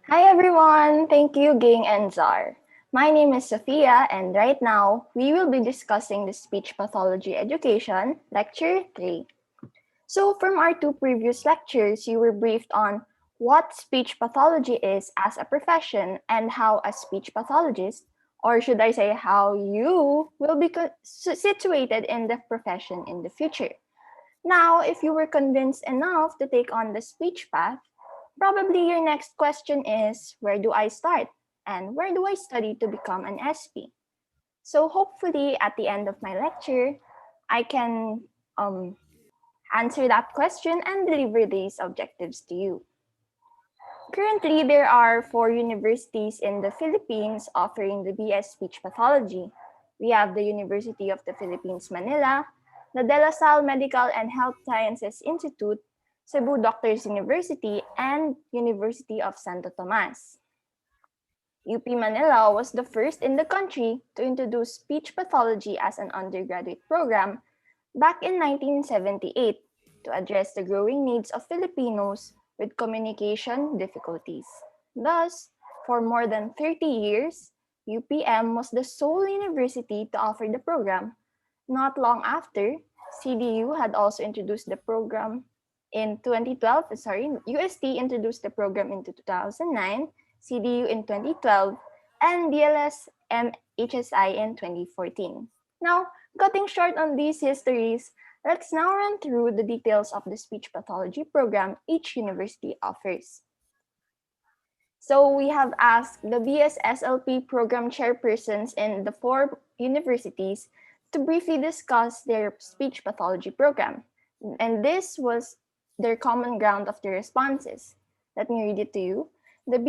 Hi everyone! Thank you, Ging and Zar. My name is Sophia, and right now we will be discussing the Speech Pathology Education, Lecture 3. So, from our two previous lectures, you were briefed on what speech pathology is as a profession and how a speech pathologist, or should I say, how you will be situated in the profession in the future. Now, if you were convinced enough to take on the speech path, probably your next question is, where do I start? And where do I study to become an SP? So hopefully at the end of my lecture, I can answer that question and deliver these objectives to you. Currently, there are 4 universities in the Philippines offering the BS Speech Pathology. We have the University of the Philippines, Manila, the De La Salle Medical and Health Sciences Institute, Cebu Doctors University, and University of Santo Tomas. UP Manila was the first in the country to introduce speech pathology as an undergraduate program back in 1978 to address the growing needs of Filipinos with communication difficulties. Thus, for more than 30 years, UPM was the sole university to offer the program. Not long after, CDU had also introduced the program in 2012. UST introduced the program in 2009, CDU in 2012, and DLS MHSI in 2014. Now, cutting short on these histories, let's now run through the details of the speech pathology program each university offers. So we have asked the BSSLP program chairpersons in the 4 universities to briefly discuss their speech pathology program. And this was their common ground of their responses. Let me read it to you. The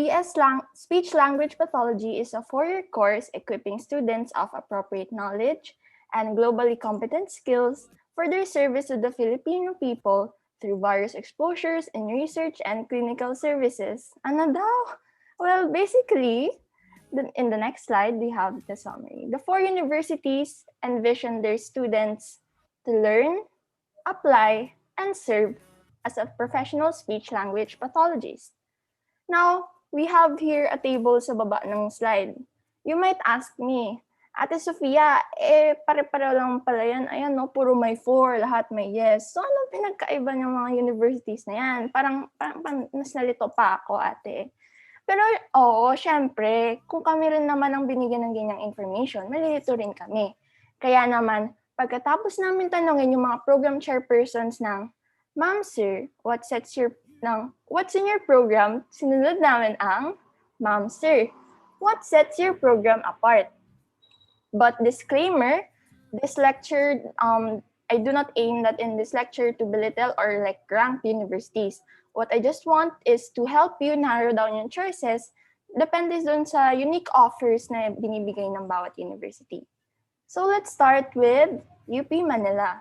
Speech Language Pathology is a 4-year course equipping students of appropriate knowledge and globally competent skills for their service to the Filipino people through various exposures in research and clinical services. Ano daw? Well, basically, in the next slide, we have the summary. The 4 universities envision their students to learn, apply, and serve as a professional speech language pathologist. Now, we have here a table sa baba ng slide. You might ask me, Ate Sofia, pare-pareho lang pala yan. Ayan, no, puro may 4, lahat may yes. So, anong pinagkaiba ng mga universities na yan? Parang mas nalito pa ako, ate. Pero, oo, syempre, kung kami rin naman ang binigyan ng ganyang information, malilito rin kami. Kaya naman, pagkatapos namin tanongin yung mga program chairpersons ng, Ma'am, sir, what's in your program? Sinunod namin ang, Ma'am, sir, what sets your program apart? But disclaimer, this lecture, I do not aim that in this lecture to belittle or like rank universities. What I just want is to help you narrow down your choices depende dun sa unique offers na binibigay ng bawat university. So let's start with UP Manila.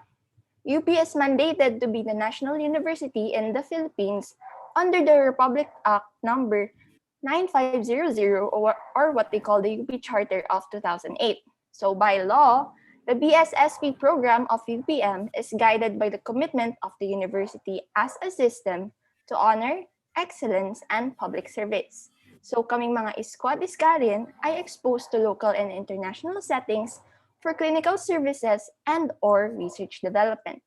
UP is mandated to be the national university in the Philippines under the Republic Act number 9500 or what they call the UP Charter of 2008. So by law, the BSSP program of UPM is guided by the commitment of the university as a system to honor, excellence, and public service. So kaming mga iska rin ay exposed to local and international settings for clinical services and or research development.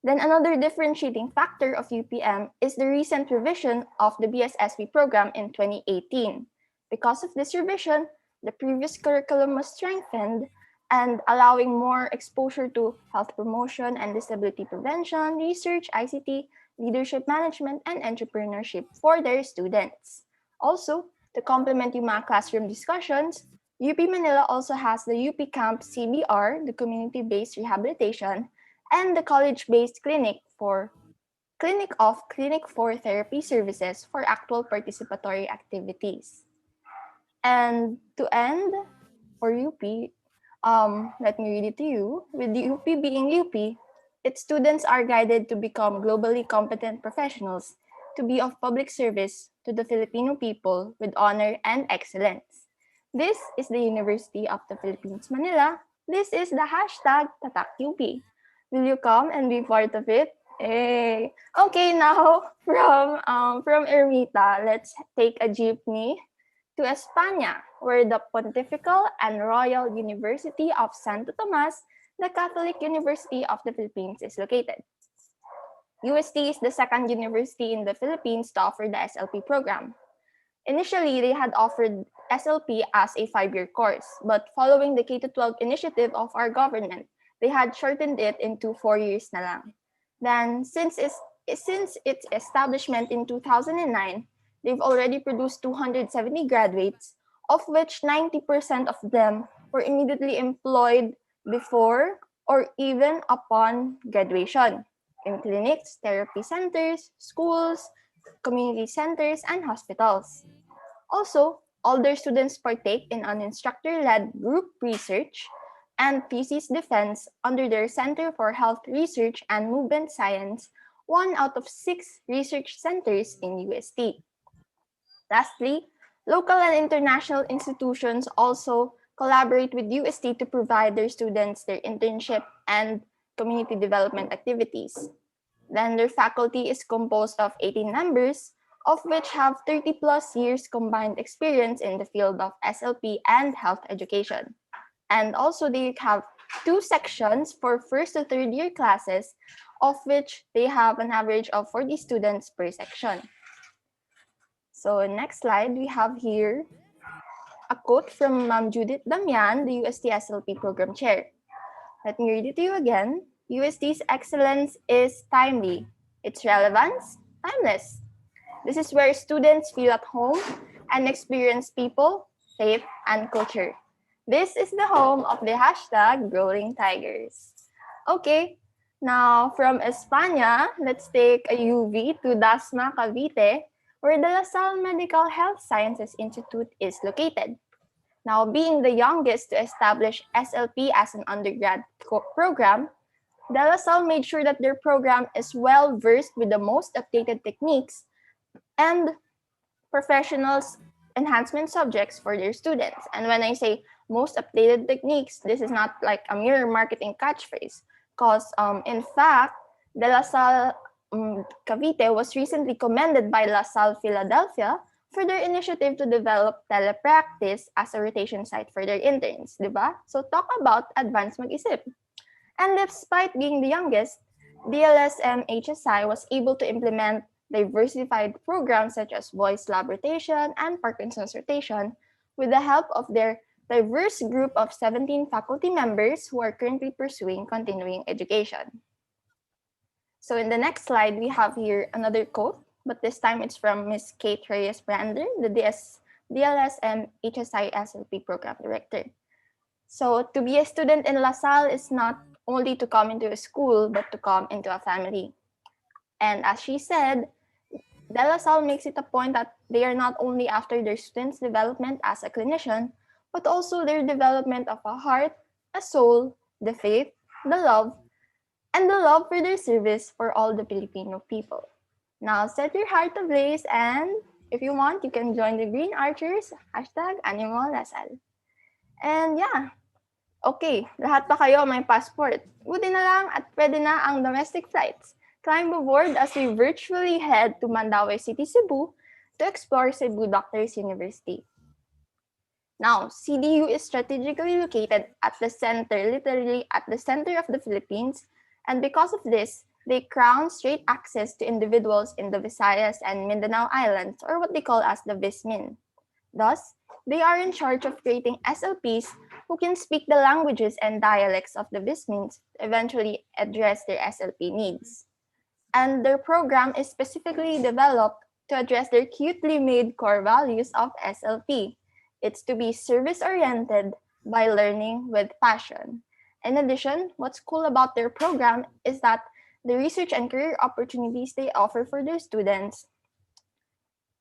Then another differentiating factor of UPM is the recent revision of the BSSP program in 2018. Because of this revision, the previous curriculum was strengthened and allowing more exposure to health promotion and disability prevention, research, ICT, leadership management, and entrepreneurship for their students. Also, to complement yung mga classroom discussions, UP Manila also has the UP Camp CBR, the Community-Based Rehabilitation, and the college-based clinic for therapy services for actual participatory activities. And to end, for UP, let me read it to you. With the UP being UP, its students are guided to become globally competent professionals to be of public service to the Filipino people with honor and excellence. This is the University of the Philippines, Manila. This is the hashtag TatakUP. Will you come and be part of it? Hey. Okay, now from Ermita, let's take a jeepney to España, where the Pontifical and Royal University of Santo Tomas, the Catholic University of the Philippines, is located. UST is the second university in the Philippines to offer the SLP program. Initially, they had offered SLP as a 5-year course, but following the K-12 initiative of our government, they had shortened it into 4 years na lang. Then, since its establishment in 2009, they've already produced 270 graduates, of which 90% of them were immediately employed before or even upon graduation in clinics, therapy centers, schools, community centers, and hospitals. Also, all their students partake in an instructor-led group research and thesis defense under their Center for Health Research and Movement Science, 1 out of 6 research centers in UST. Lastly, local and international institutions also collaborate with UST to provide their students their internship and community development activities. Then their faculty is composed of 18 members, of which have 30 plus years combined experience in the field of SLP and health education. And also they have 2 sections for first to third year classes, of which they have an average of 40 students per section. So next slide, we have here a quote from Ma'am Judith Damian, the UST SLP program chair. Let me read it to you again. UST's excellence is timely. Its relevance, timeless. This is where students feel at home and experience people, faith, and culture. This is the home of the hashtag Growing Tigers. Okay, now from España, let's take a UV to Dasma, Cavite, where the La Salle Medical Health Sciences Institute is located. Now, being the youngest to establish SLP as an undergrad program, De La Salle made sure that their program is well versed with the most updated techniques and professionals enhancement subjects for their students. And when I say most updated techniques, this is not like a mere marketing catchphrase, because in fact, De La Salle Cavite was recently commended by La Salle Philadelphia for their initiative to develop telepractice as a rotation site for their interns, di ba? So talk about advanced mag-isip. And despite being the youngest, DLSM HSI was able to implement diversified programs such as voice lab rotation and Parkinson's rotation with the help of their diverse group of 17 faculty members who are currently pursuing continuing education. So in the next slide, we have here another quote, but this time it's from Ms. Kate Reyes Brander, the DLSM HSI SLP Program Director. So to be a student in La Salle is not only to come into a school, but to come into a family. And as she said, De La Salle makes it a point that they are not only after their students' development as a clinician, but also their development of a heart, a soul, the faith, the love, and the love for their service for all the Filipino people. Now set your heart ablaze, and if you want, you can join the Green Archers, hashtag Animal Lasal. And yeah, okay, lahat pa kayo may passport. Buti na lang at pwede na ang domestic flights. Climb aboard as we virtually head to Mandaue City, Cebu to explore Cebu Doctors University. Now, CDU is strategically located at the center, literally at the center of the Philippines, and because of this, they crown straight access to individuals in the Visayas and Mindanao Islands, or what they call as the Vismin. Thus, they are in charge of creating SLPs who can speak the languages and dialects of the Vismins to eventually address their SLP needs. And their program is specifically developed to address their cutely made core values of SLP. It's to be service-oriented by learning with passion. In addition, what's cool about their program is that the research and career opportunities they offer for their students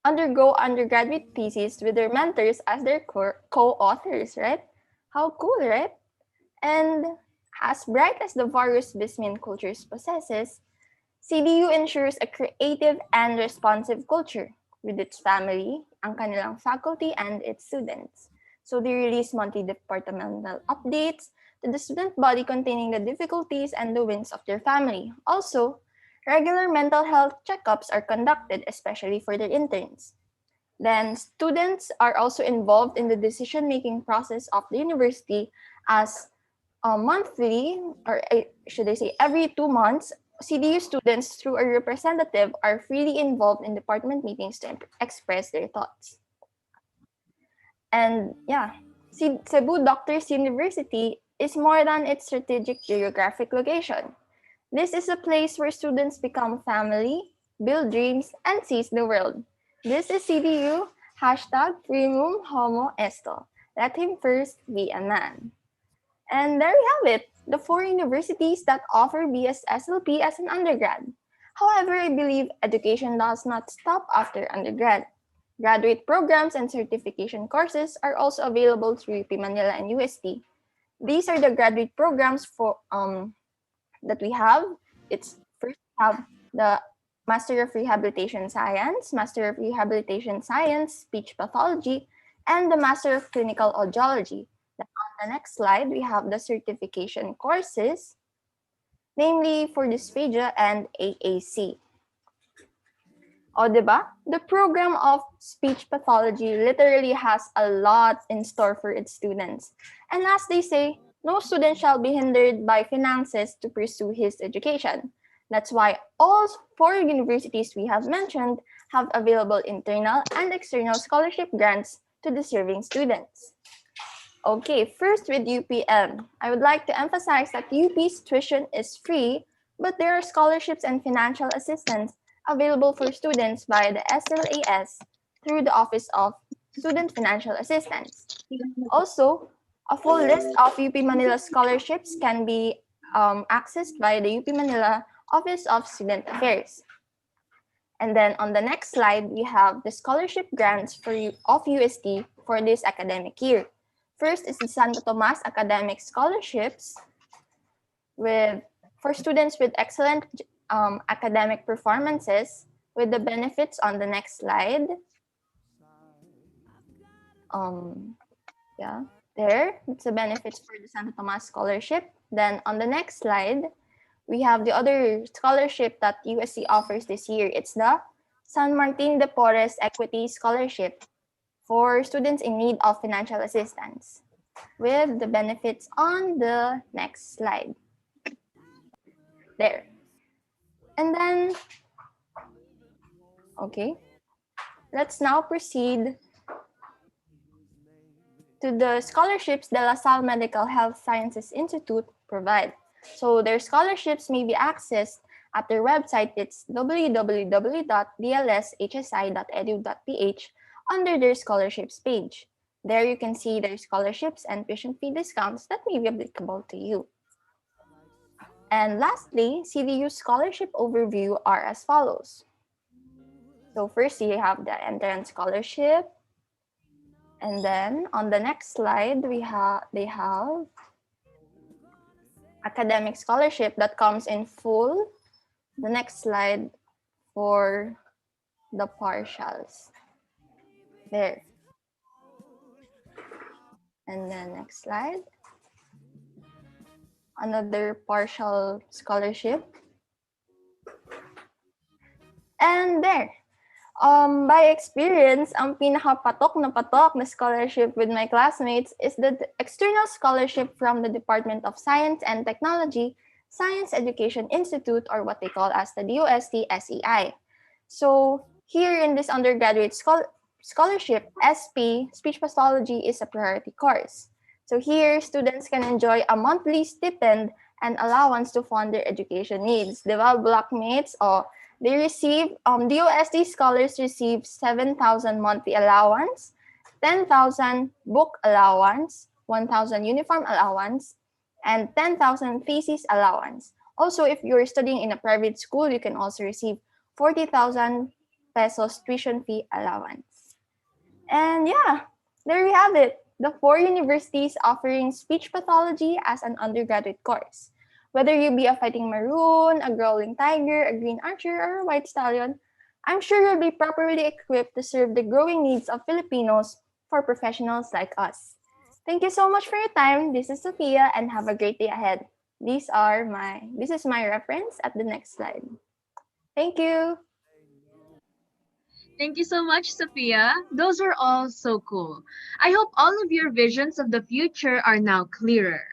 undergo undergraduate theses with their mentors as their co-authors, right? How cool, right? And as bright as the various Bismin cultures possesses, CDU ensures a creative and responsive culture with its family, ang kanilang faculty, and its students. So they release monthly departmental updates to the student body containing the difficulties and the wins of their family. Also, Regular mental health checkups are conducted, especially for their interns. Then students are also involved in the decision-making process of the university as monthly, or should I say every 2 months, CDU students through a representative are freely involved in department meetings to express their thoughts. And yeah, Cebu Doctors University is more than its strategic geographic location. This is a place where students become family, build dreams, and seize the world. This is CDU, hashtag primum homo esto. Let him first be a man. And there we have it, the four universities that offer BSSLP as an undergrad. However, I believe education does not stop after undergrad. Graduate programs and certification courses are also available through UP Manila and UST. These are the graduate programs for that we have. It's first we have the Master of Rehabilitation Science, Master of Rehabilitation Science, Speech Pathology, and the Master of Clinical Audiology. Then on the next slide, we have the certification courses, namely for dysphagia and AAC. O, diba? The program of speech pathology literally has a lot in store for its students. And as they say, no student shall be hindered by finances to pursue his education. That's why all four universities we have mentioned have available internal and external scholarship grants to deserving students. Okay, first with UPM. I would like to emphasize that UP's tuition is free, but there are scholarships and financial assistance available for students via the SLAS through the Office of Student Financial Assistance. Also, a full list of UP Manila scholarships can be accessed via the UP Manila Office of Student Affairs. And then on the next slide, we have the scholarship grants of UST for this academic year. First is the Santo Tomas Academic Scholarships for students with excellent academic performances, with the benefits on the next slide. There, it's the benefits for the Santo Tomas Scholarship. Then on the next slide, we have the other scholarship that USC offers this year. It's the San Martin de Porres Equity Scholarship for students in need of financial assistance, with the benefits on the next slide. There. And then, okay, let's now proceed to the scholarships the La Salle Medical Health Sciences Institute provide. So their scholarships may be accessed at their website. It's www.dlshsi.edu.ph under their scholarships page. There you can see their scholarships and tuition fee discounts that may be applicable to you. And lastly, CDU scholarship overview are as follows. So first you have the entrance scholarship. And then on the next slide, they have academic scholarship that comes in full. The next slide for the partials. There. And then next slide. Another partial scholarship. And there. By experience, ang pinaka-patok na scholarship with my classmates is the external scholarship from the Department of Science and Technology, Science Education Institute, or what they call as the DOST SEI. So here in this undergraduate scholarship, SP, Speech Pathology, is a priority course. So here, students can enjoy a monthly stipend and allowance to fund their education needs. Diba, blockmates? They receive, DOST scholars receive 7,000 monthly allowance, 10,000 book allowance, 1,000 uniform allowance, and 10,000 thesis allowance. Also, if you're studying in a private school, you can also receive 40,000 pesos tuition fee allowance. And yeah, there we have it. The four universities offering speech pathology as an undergraduate course. Whether you be a fighting maroon, a growling tiger, a green archer, or a white stallion, I'm sure you'll be properly equipped to serve the growing needs of Filipinos for professionals like us. Thank you so much for your time. This is Sophia, and have a great day ahead. This is my reference at the next slide. Thank you. Thank you so much, Sophia. Those were all so cool. I hope all of your visions of the future are now clearer.